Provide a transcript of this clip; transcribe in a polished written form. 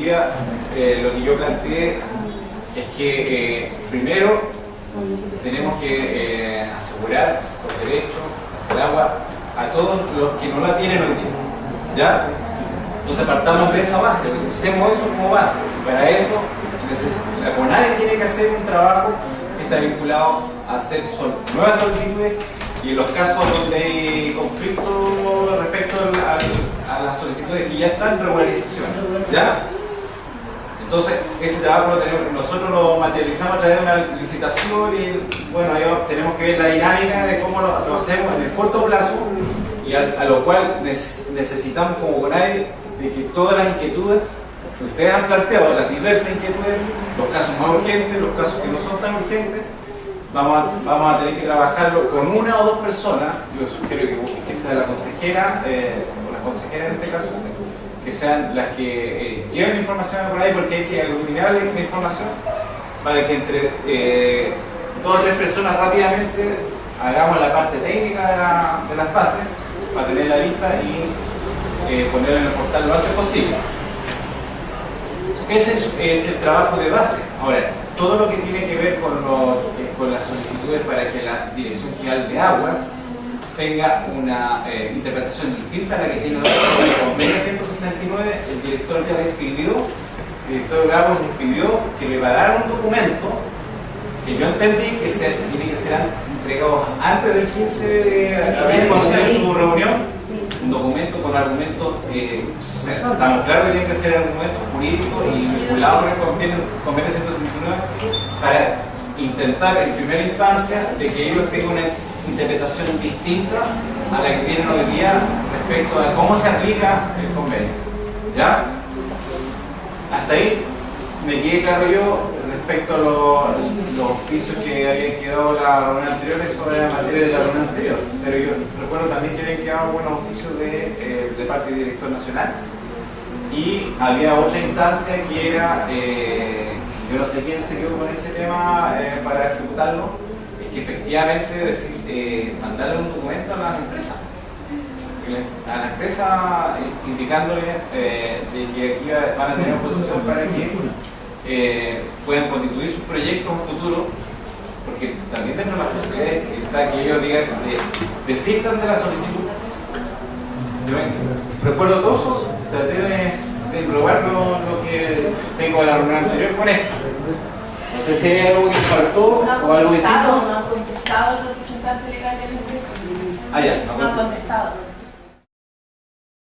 partida, lo que yo planteé es que primero tenemos que asegurar los derechos hacia el agua a todos los que no la tienen hoy día, ¿ya? Entonces partamos de esa base, usemos eso como base. Para eso la CONADE tiene que hacer un trabajo que está vinculado a hacer nuevas solicitudes, y en los casos donde hay conflicto respecto a las solicitudes que ya están en regularización, ¿ya? Entonces ese trabajo nosotros lo materializamos a través de una licitación, y bueno, ahí tenemos que ver la dinámica de cómo lo hacemos en el corto plazo, y a lo cual necesitamos como CONADE de que todas las inquietudes que ustedes han planteado, las diversas inquietudes, los casos más urgentes, los casos que no son tan urgentes, vamos a tener que trabajarlo con una o dos personas. Yo sugiero que sea la consejera, o las consejeras en este caso, que sean las que lleven la información a CONADE, porque hay que aglutinar la información para que entre 2 o 3 personas rápidamente hagamos la parte técnica de las bases para tener la lista y ponerla en el portal lo antes posible. Ese es el trabajo de base. Ahora, todo lo que tiene que ver con las solicitudes para que la Dirección General de Aguas tenga una interpretación distinta a la que tiene el convenio 169, el director de Aguas les pidió que prepararan un documento que yo entendí que tiene que ser entregado antes del 15 de abril, cuando tengan su reunión. Un documento con argumentos, o sea, estamos claros que tienen que ser argumentos jurídicos y vinculados con el convenio 169, para intentar en primera instancia de que ellos tengan una interpretación distinta a la que tienen hoy día respecto a cómo se aplica el convenio. ¿Ya? Hasta ahí me quedé claro yo respecto a los oficios que habían quedado la reunión anterior sobre la materia de la reunión anterior. Pero yo recuerdo también que habían quedado buenos oficios de parte del director nacional, y había otra instancia que era, yo no sé quién se quedó con ese tema para ejecutarlo, es que efectivamente mandarle un documento a las empresas. A la empresa indicándole de que aquí van a tener oposición para que puedan constituir sus proyectos en futuro, porque también dentro de las posibilidades está que ellos digan desistan de la solicitud. Yo recuerdo todo eso, traté de probar lo que tengo de la reunión anterior con esto. No sé si hay algo que faltó o algo distinto. No han contestado el representante legal de la empresa. Ah, ya, no han contestado.